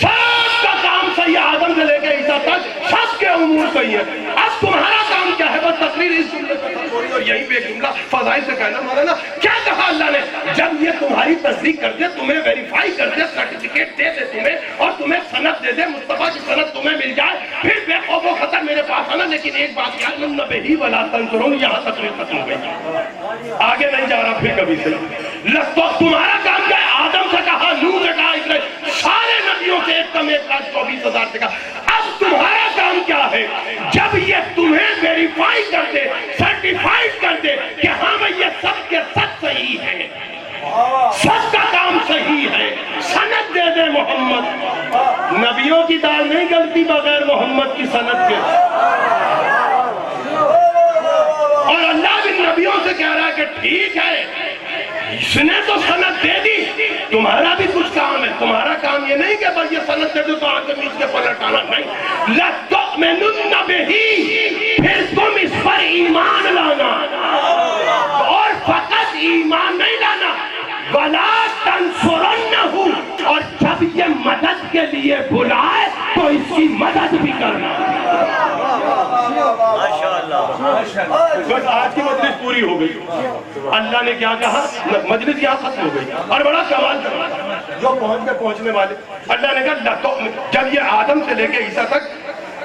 Speaker 1: سب کا کام صحیح ہے، آدم سے لے کے عیسیٰ تک سب کے امور صحیح ہے۔ اب تمہارا کام کیا ہے؟ بس تقریر اس جملے سے ختم ہو رہی ہے، اور یہیں پہ ایک جملہ فضائل سے کہنا مولانا کیا کہا اللہ نے؟ جب یہ تمہاری تصدیق کر دے، تمہیں ویریفائی کر دے، سرٹیفکیٹ دے دے تمہیں، اور تمہیں سند دے دے، مصطفیٰ کی سند تمہیں مل جائے، پھر بے خوف و خطر میرے پاس آنا۔ لیکن ایک بات یاد رکھنا، بہی ولا تنظرون، یہاں تقریر ختم ہو گئی، آگے نہیں جا رہا پھر کبھی سے۔ تو تمہارا کام کیا ہے؟ آدم سے کہا، نوح سے کہا، اسرائیل سارے نبیوں سے ایک کم 1,24,000 سے کہا۔ اب تمہارا کام کیا ہے؟ جب یہ تمہیں ویریفائی کر دے، سرٹیفائیڈ کر دے کہ ہاں بھئی یہ سب کے سب صحیح ہے، سب کا کام صحیح ہے، سند دے دے محمد۔ نبیوں کی دال نہیں گلتی بغیر محمد کی سند کے، اور اللہ بھی نبیوں سے کہہ رہا ہے کہ ٹھیک ہے، اس نے تو سند دے دی، تمہارا بھی کچھ کام ہے۔ تمہارا کام یہ نہیں کہ بس یہ سند دے دو تو آنکھ نیچ کے پلٹانا، نہیں، لَتُؤْمِنُنَّ بِهِ، پھر تم اس پر ایمان لانا، اور فقط ایمان نہیں لانا، وَلَا تَنْصُرَنَّهُ، اور جب یہ مدد کے لیے بلائے تو اس کی مدد بھی کرنا۔ بس آج کی مجلس پوری ہو گئی، اللہ نے کیا کہا؟ مجلس یہاں ختم ہو گئی، اور بڑا کمال جو پہنچنے والے اللہ نے کہا جب یہ آدم سے لے کے عیسیٰ تک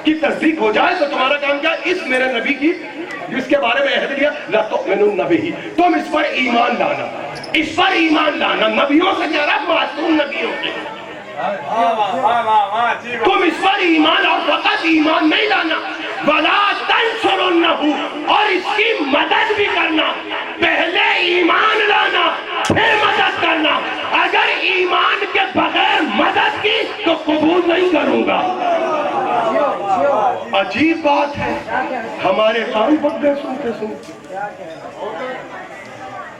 Speaker 1: کی تصدیق ہو جائے تو تمہارا کام کیا؟ اس میرے نبی کی جس کے بارے میں عہد لیا لَتُؤْمِنُنَّ بِهِ، تم اس پر ایمان لانا، اس پر ایمان لانا، نبیوں سے کہہ رہا، معصوم نبیوں سے، تم اس پر ایمان، اور فقط ایمان نہیں لانا، وَلَا تَنْصُرُنَّهُ، اور اس کی مدد بھی کرنا۔ پہلے ایمان لانا پھر مدد کرنا، اگر ایمان کے بغیر مدد کی تو قبول نہیں کروں گا۔ عجیب بات ہے، ہمارے کان پک گئے سنتے سنتے۔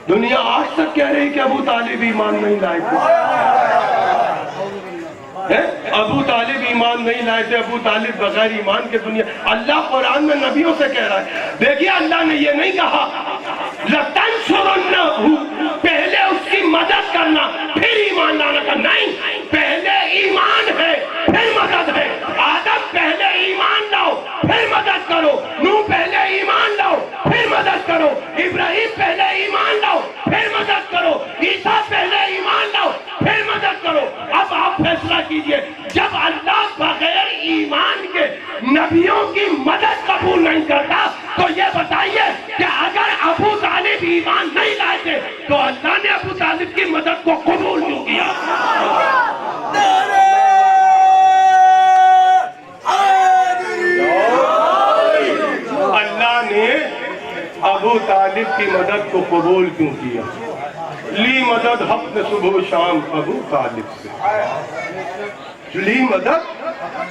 Speaker 1: دنیا آج تک کہہ رہی کہ ابو طالب ایمان نہیں لائے تھے، ابو طالب ایمان نہیں لائے تھے، ابو طالب بغیر ایمان کے دنیا۔ اللہ قرآن میں نبیوں سے کہہ رہا ہے، دیکھیے اللہ نے یہ نہیں کہا لَتَنْصُرُنَّهُ، پہلے اس کی مدد کرنا پھر ایمان لانا کا، نہیں، پہلے ایمان ہے پھر مدد ہے۔ آدم پہلے ایمان لاؤ پھر مدد کرو، نوح پہلے ایمان لاؤ پھر مدد کرو، ابراہیم پہلے ایمان لاؤ پھر مدد کرو، عیسیٰ پہلے ایمان لاؤ پھر مدد کرو۔ اب آپ فیصلہ کیجئے، جب اللہ بغیر ایمان کے نبیوں کی مدد قبول نہیں کرتا تو یہ بتائیے کہ اگر ابو طالب ایمان نہیں لائے تھے تو اللہ نے ابو طالب کی مدد کو قبول کیوں کیا؟ اللہ نے ابو طالب کی مدد کو قبول کیوں کیا؟ لی مدد حق نے صبح و شام ابو طالب سے، لی مدد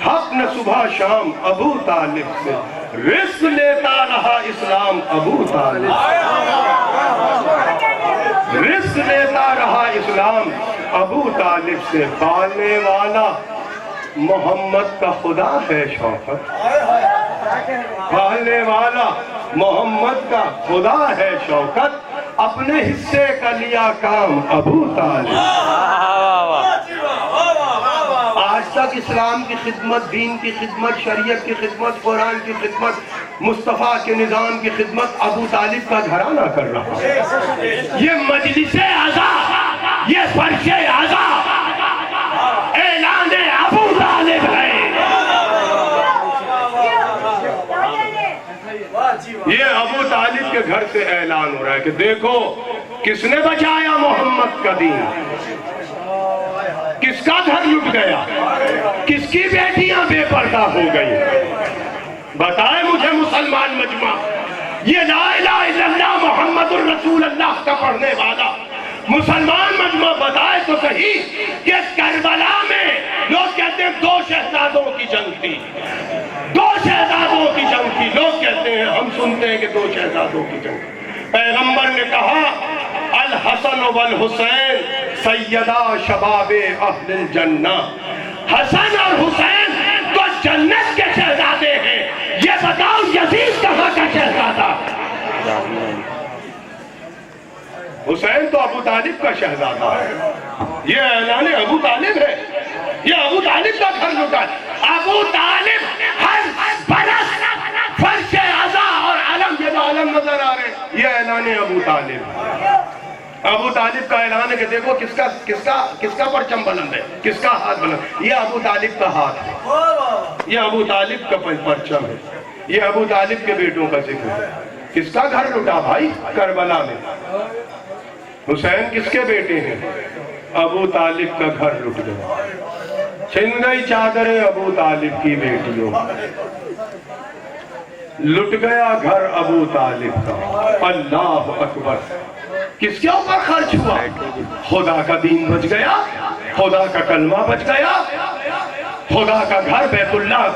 Speaker 1: حق نے صبح شام ابو طالب سے، رزق لیتا رہا اسلام ابو طالب سے، رزق لیتا رہا اسلام ابو طالب سے، پالنے والا محمد کا خدا ہے شوکت، پالنے والا محمد کا خدا ہے شوکت، اپنے حصے کا لیا کام ابو طالب۔ آج تک اسلام کی خدمت، دین کی خدمت، شریعت کی خدمت، قرآن کی خدمت، مصطفیٰ کے نظام کی خدمت ابو طالب کا گھرانہ کر رہا ہے۔ یہ مجلس عزا، یہ فرش عزا اعلان ابو طالب ہے۔ یہ ابو طالب کے گھر سے اعلان ہو رہا ہے کہ دیکھو کس نے بچایا محمد کا دین، کس کا گھر لٹ گیا، کس کی بیٹیاں بے پردہ ہو گئی۔ بتائے مجھے مسلمان مجمع، یہ لا الہ الا اللہ محمد الرسول اللہ کا پڑھنے والا مسلمان مجمع بتائے تو صحیح کہ کربلا میں لوگ کہتے ہیں 2 شہزادوں کی جنگ تھی، 2 شہزادوں کی جنگ تھی۔ لوگ کہتے ہیں، ہم سنتے ہیں کہ 2 شہزادوں کی جنگ۔ پیغمبر نے کہا الحسن والحسین سیدہ شباب اہل الجنہ، حسن اور حسین تو جنت کے شہزادے ہیں۔ یہ بتاؤ یزید کہاں کا شہزادہ؟ حسین تو ابو طالب کا شہزادہ ہے۔ یہ اعلان ابو طالب ہے، یہ ابو طالب کا گھر لٹا ہے۔ ابو طالب ہر برس فرش عزا اور علم، یہ جو علم نظر آ رہے ہیں یہ اعلان ابو طالب۔ ابو طالب کا اعلان ہے کہ دیکھو کس کا پرچم بلند ہے، کس کا ہاتھ بلند۔ یہ ابو طالب کا ہاتھ ہے، یہ ابو طالب کا پرچم ہے، یہ ابو طالب کے بیٹوں کا ذکر ہے۔ کس کا گھر لٹا بھائی؟ کربلا میں۔ حسین کس کے بیٹے ہیں؟ ابو طالب کا گھر لٹ گیا، چھن گئی چادریں ابو طالب کی بیٹیوں، لٹ گیا گھر ابو طالب کا۔ اللہ اکبر! کس کے اوپر خرچ ہوا؟ خدا کا دین بچ گیا، خدا کا کلمہ بچ گیا، خدا کا گھر بیت اللہ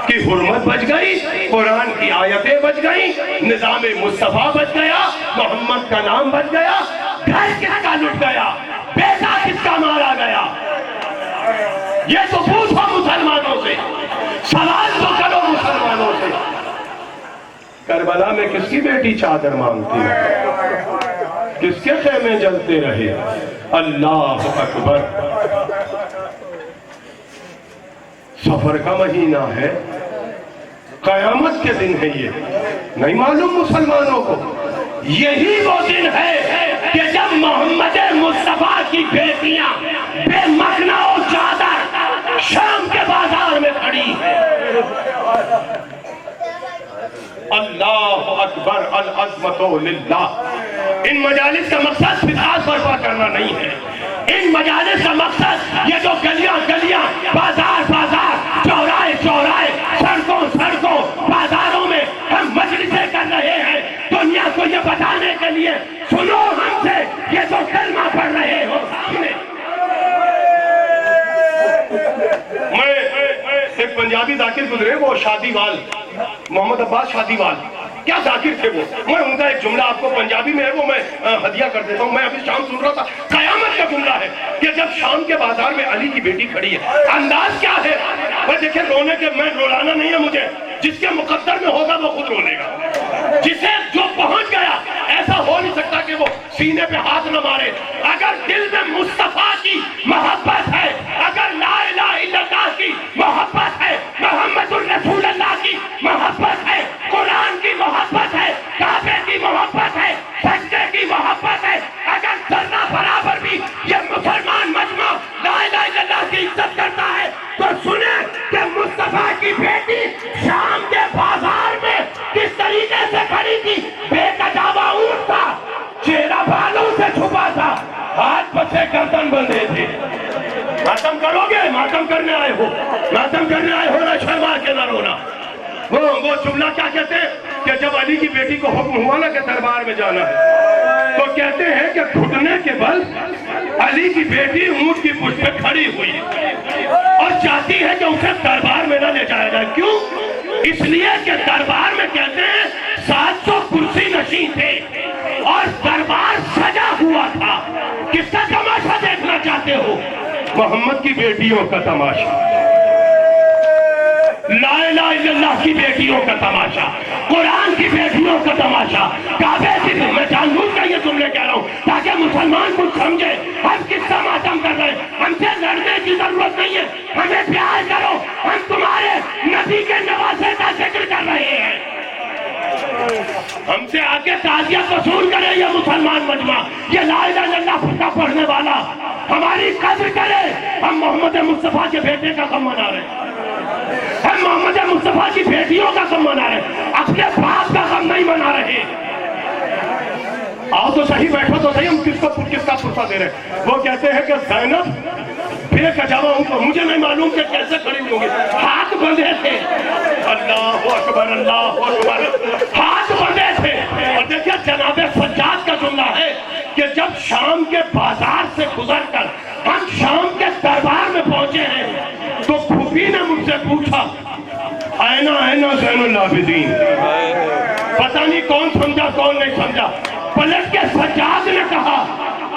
Speaker 1: کی حرمت بچ گئی، قرآن کی آیتیں بچ گئیں، نظام مصطفیٰ بچ گیا، محمد کا نام بچ گیا۔ گھر کس کا لٹ گیا؟ بیٹا کس کا مارا گیا؟ یہ تو پوچھو مسلمانوں سے، سوال تو کرو مسلمانوں سے۔ کربلا میں کس کی بیٹی چادر مانگتی ہے؟ کس کے خیمے جلتے رہے؟ اللہ اکبر! سفر کا مہینہ ہے، قیامت کے دن ہے، یہ نہیں معلوم مسلمانوں کو؟ یہی وہ دن ہے کہ جب محمد مصطفیٰ کی بیٹیاں بے مکنا و چادر شام کے بازار میں کھڑی ہیں۔ اللہ اکبر! العظمت للہ! ان مجالس کا مقصد فساد برپا کرنا نہیں ہے، ان مجالس کا مقصد یہ جو گلیاں گلیاں، بازار بازار، چوراہے چوراہے، سڑکوں سڑکوں، بازاروں میں ہم مجلسیں کر رہے ہیں، دنیا کو یہ بتانے کے لیے سنو ہم سے یہ جو کلمہ پڑھ رہے ہو سامنے۔ میں ایک پنجابی ذاکر گزرے، وہ شادی وال، محمد عباس شادی وال، کیا ذاکر تھے وہ۔ میں ان کا ایک جملہ آپ کو پنجابی میں ہے وہ میں ہدیہ کر دیتا ہوں۔ میں ابھی شام سن رہا تھا، قیامت کا جملہ ہے کہ جب شام کے بازار میں علی کی بیٹی کھڑی ہے، انداز کیا ہے؟ وہ دیکھیں رونے کے، میں رولانا نہیں ہے مجھے، جس کے مقدر میں ہوگا وہ خود رولے گا۔ جسے جو پہنچ گیا، ایسا ہو نہیں سکتا کہ وہ سینے پہ ہاتھ نہ مارے۔ اگر دل میں مصطفیٰ کی محبت ہے، اگر لا الہ الا اللہ کی محبت ہے، محمد الرسول اللہ کی محبت ہے، قرآن کی محبت ہے، کعبے کی محبت ہے، سجدے کی محبت ہے، اگر ذرہ برابر بھی یہ مسلمان مجمع لا الہ الا اللہ کی عزت کرتا ہے تو سنیں کہ مصطفیٰ کی بیٹی شام کے بازار میں کس طریقے سے کھڑی تھی۔ بے کجاوا اونٹ تھا، چہرہ بالوں سے چھپا تھا، ہاتھ پچھے گردن بندھے تھے۔ ماتم کرو گے؟ ماتم کرنے آئے ہو، ماتم کرنے آئے ہو، نہ شرما کے نہ رونا۔ وہ جملہ کیا کہتے ہیں کہ جب علی کی بیٹی کو حکم ہوا نا کہ دربار میں جانا ہے تو کہتے ہیں کہ گھٹنے کے بل علی کی بیٹی اونٹ کی پشت پہ کھڑی ہوئی اور چاہتی ہے کہ اسے دربار میں نہ لے جایا جائے۔ کیوں؟ اس لیے کہ دربار میں کہتے ہیں 700 کرسی نشین تھے اور دربار سجا ہوا تھا۔ کس کا تماشا دیکھنا چاہتے ہو؟ محمد کی بیٹیوں کا تماشا۔ لا الہ الا اللہ کی بیٹیوں کا تماشا، قرآن کی بیٹیوں کا تماشا، کعبے کی، میں جان بوجھ کر یہ جملے کہہ رہا ہوں تاکہ مسلمان کچھ سمجھے ہم کس کا ماتم کر رہے ہیں۔ ہم سے لڑنے کی ضرورت نہیں ہے، ہمیں پیار کرو، ہم تمہارے نبی کے نواسے کا ذکر کر رہے ہیں۔ ہم سے آگے تعزیت وصول کرے یہ مسلمان مجمع، یہ لا الہ الا اللہ کا پڑھنے والا ہماری قدر کرے۔ ہم محمد مصطفیٰ کے بیٹے کا غم منا رہے ہیں، ہم محمد مصطفیٰ کی بیٹیوں کا غم منا رہے ہیں، اپنے باپ کا غم نہیں منا رہے۔ آؤ تو صحیح، بیٹھو تو صحیح، ہم کس کا پرسہ دے رہے ہیں؟ وہ کہتے ہیں کہ زینب بے کجاوا ہوں، مجھے نہیں معلوم کہ کیسے کھڑی ہوں گی، ہاتھ بندھے تھے۔ اللہ اکبر، اللہ اکبر، ہاتھ بندھے تھے۔ اور دیکھیں جناب سجاد کا جملہ ہے کہ جب شام کے بازار سے گزر کر ہم شام کے دربار میں پہنچے ہیں تو پھوپھی نے مجھ سے پوچھا اینا زین العابدین، پتہ نہیں کون سمجھا کون نہیں سمجھا۔ پلٹ کے سجاد نے کہا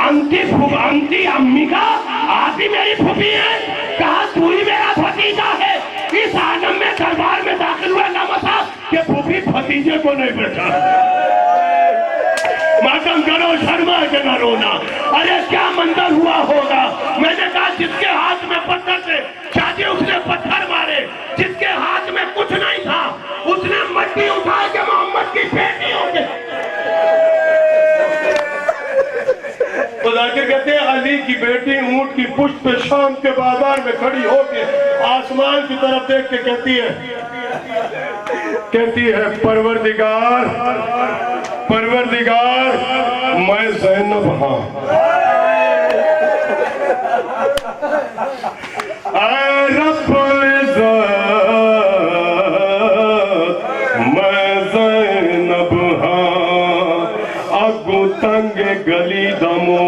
Speaker 1: انتی امی کا، آپ ہی میری پھوپھی ہے؟ کہا تو ہی میرا بھتیجا ہے۔ اس عالم میں دربار میں داخل ہوئے لمحہ کہ پھوپھی بھتیجے کو نہیں پہچانا۔ ماتم کرو، شرما کے نہ رونا۔ ارے کیا منظر ہوا ہوگا۔ میں نے کہا جس کے ہاتھ میں پتھر تھے شاید اس نے پتھر مارے، جس کے ہاتھ میں کچھ نہیں تھا اس نے مٹی اٹھا کے محمد کی بیٹیوں کے ذاکر کہتے ہیں علی کی بیٹی اونٹ کی پشت پہ شام کے بازار میں کھڑی ہو کے آسمان کی طرف دیکھ کے کہتی ہے پروردگار میں زینب ہاں، اے رب العزت میں زینب ہاں، اگو تنگ گلی دمو۔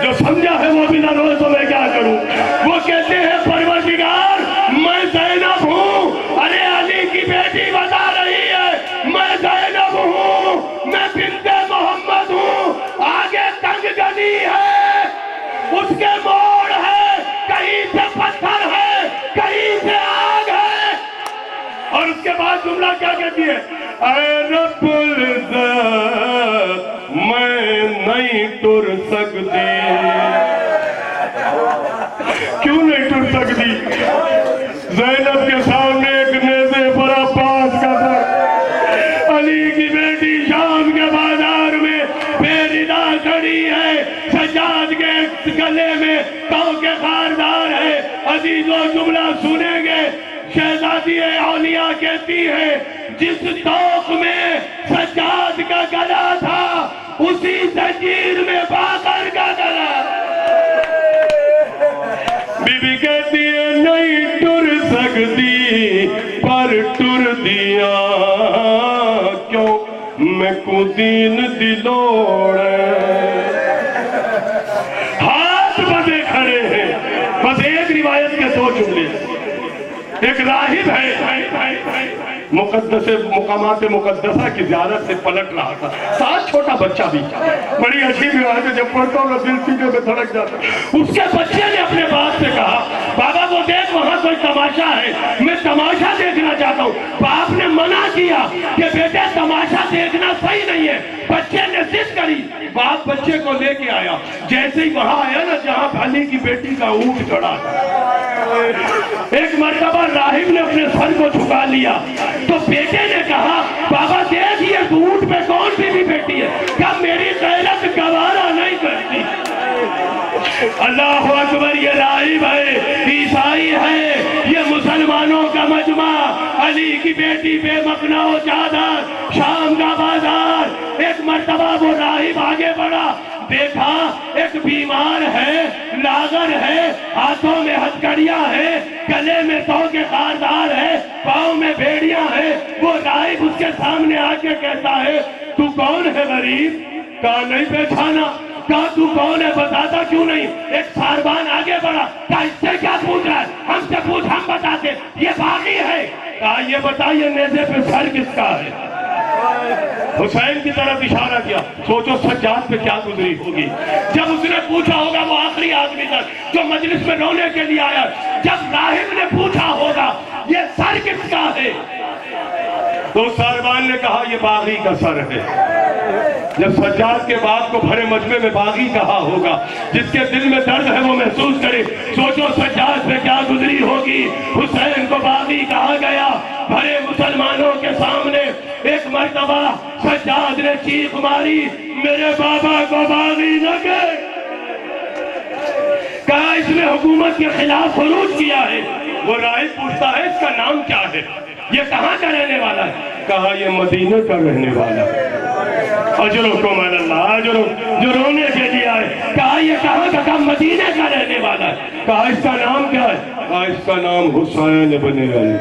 Speaker 1: جو سمجھا ہے وہ بھی نہ روئے تو میں کیا کروں۔ وہ کہتے ہیں پروردگار میں زینب ہوں، ارے علی کی بیٹی بتا رہی ہے میں زینب ہوں، میں بنت محمد ہوں، آگے تنگ گلی ہے، اس کے موڑ ہے، کہیں سے پتھر ہے، کہیں سے آگ ہے۔ اور اس کے بعد جملہ کیا کہتی ہے؟ اے رب العزت میں نہیں ٹر سکتی۔ کیوں نہیں ٹر سکتی؟ زینب کے سامنے ایک نیزے پر عباس کا تھا، علی کی بیٹی شام کے بازار میں بے ردا کھڑی ہے، سجاد کے گلے میں تو کے خاردار ہے۔ عزیزو جملہ سنیں گے، شہزادی اولیاء کہتی ہے جس توق میں سجاد کا گلا تھا اسی زنجیر میں باقر کا گلا۔ بی بی کہتی ہے نہیں ٹر سکتی پر ٹر دیا کیوں میں کو دین دلوڑے۔ ہاتھ بندے کھڑے ہیں، بس ایک روایت کے دو جملے۔ ایک راہب ہے مقدس مقامات مقدسہ کی زیارت سے پلٹ رہا تھا، ساتھ چھوٹا بچہ بھی، بڑی عجیب روایت ہے، جب پڑھتا ہوں دل سینے میں دھڑک جاتا۔ اس کے بچے نے اپنے باپ سے کہا بابا وہ دیکھ وہاں کوئی تماشا ہے، میں تماشا دیکھنا چاہتا ہوں۔ باپ نے منع کیا کہ بیٹے تماشا دیکھنا صحیح نہیں ہے۔ بچے نے ضد کری، باپ بچے کو لے کے آیا، جیسے ہی وہاں آیا نا جہاں علی کی بیٹی کا اونٹ کھڑا تھا، ایک مرتبہ راہب نے اپنے سر کو جھکا لیا تو بیٹے نے کہا بابا دیکھ یہ اونٹ پہ کون سی بھی بیٹی ہے، کیا میری غیرت گوارا نہیں کرتی؟ اللہ اکبر، یہ راہب ہے، عیسائی ہے، یہ مسلمانوں کا مجمع، علی کی بیٹی بے مقنا و چادر، شام کا بازار۔ ایک مرتبہ وہ راہب آگے بڑھا، دیکھا ایک بیمار ہے، لاغر ہے، ہاتھوں میں ہتھکڑیاں ہیں، گلے میں تو کے خاردار ہے، پاؤں میں بھیڑیاں ہیں۔ وہ راہب اس کے سامنے آ کے کہتا ہے تو کون ہے غریب؟ کہا نہیں پہچانا۔ کہا تو کون ہے بتاتا کیوں نہیں؟ ایک ساربان آگے بڑھا، کہا اس سے کیا پوچھ رہا ہے؟ ہم سے پوچھ، ہم بتاتے۔ یہ باغی ہے۔ کہا یہ بتا یہ نیزے پہ سر کس کا ہے؟ حسین کی طرف اشارہ کیا. سوچو سجاد پہ کیا گزری ہوگی جب اس نے پوچھا ہوگا, وہ آخری آدمی تھا جو مجلس میں رونے کے لیے آیا, جب راہب نے پوچھا ہوگا یہ سر کس کا ہے, تو ساربان نے کہا یہ باغی کا سر ہے. جب سجاد کے بات کو بھرے مجمع میں باغی کہا ہوگا, جس کے دل میں درد ہے وہ محسوس کرے. سوچو سجاد پہ کیا گزری ہوگی. حسین کو باغی کہا گیا. بھرے مسلمانوں کے سامنے ایک مرتبہ سجاد نے چیخ ماری, میرے بابا کو باغی نہ کہے. کہا اس نے حکومت کے خلاف خروج کیا ہے. وہ راہب پوچھتا ہے اس کا نام کیا ہے, یہ کہاں کا رہنے والا ہے. کہا یہ مدینہ کا رہنے والا ہے. اجرکم علی اللہ, اجرک جو رونے کے لیے آئے. کہا یہ کہاں کا, کہا مدینہ کا رہنے والا ہے. کہا اس کا نام کیا ہے. کہا اس کا نام حسین بن علی.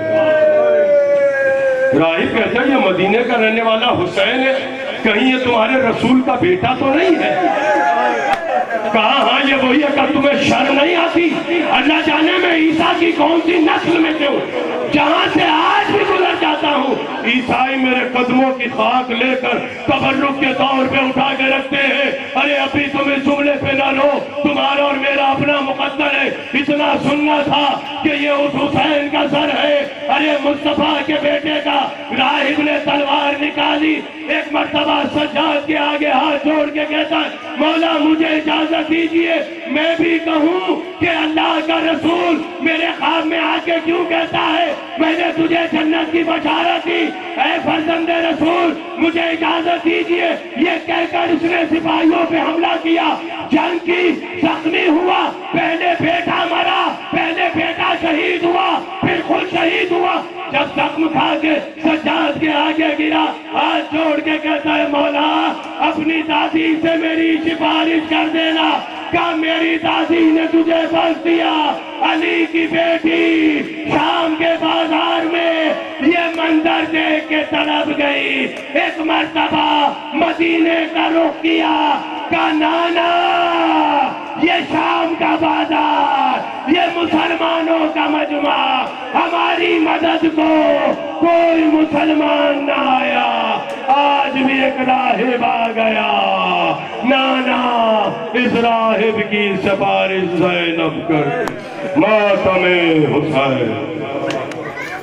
Speaker 1: راہب کہتا ہے یہ مدینہ کا رہنے والا حسین ہے, کہیں یہ تمہارے رسول کا بیٹا تو نہیں ہے. کہا ہاں یہ وہی ہے. کہ تمہیں شرم نہیں آتی, اللہ جانے میں عیسیٰ کی کون سی نسل میں سے ہوں, جہاں سے آج بھی گزر جاتا ہوں عیسائی میرے قدموں کی خاک لے کر تبرک کے طور پہ اٹھا کے رکھتے ہیں. ارے ابھی تم اس جملے پہ نہ لو, تمہارا اور میرا اپنا مقدر ہے. اتنا سننا تھا کہ یہ اس حسین کا سر ہے. ارے مصطفیٰ کے بیٹے کا. راہب نے تلوار نکالی. ایک مرتبہ سجاد کے آگے ہاتھ جوڑ کے کہتا ہے, مولا مجھے اجازت دیجئے میں بھی کہوں کہ اللہ کا رسول میرے خواب میں آ کے کیوں کہتا ہے میں نے تجھے جنت کی بشارت دی. اے فرزند رسول مجھے اجازت دیجئے. یہ کہہ کر اس نے سپاہیوں پہ حملہ کیا, جنگ کی, زخمی ہوا. پہلے بیٹا مرا, پہلے بیٹا شہید ہوا, پھر خود شہید ہوا. جب زخم کھا کے سجاد کے آگے گرا, ہاتھ جوڑ کے کہتا ہے مولا اپنی دادی سے میری سفارش کر دینا. کہا میری دادی نے تجھے بخش دیا. علی کی بیٹی شام کے بازار میں یہ منظر دیکھ کے تڑپ گئی. ایک مرتبہ مدینے کا رخ کیا. کہا نانا یہ شام کا بازار, یہ مسلمانوں کا مجمع, ہماری مدد کو کوئی مسلمان نہ آیا. آج بھی ایک راہب آ گیا. نانا اس راہب کی سفارش زینب کر, ماتم حسین.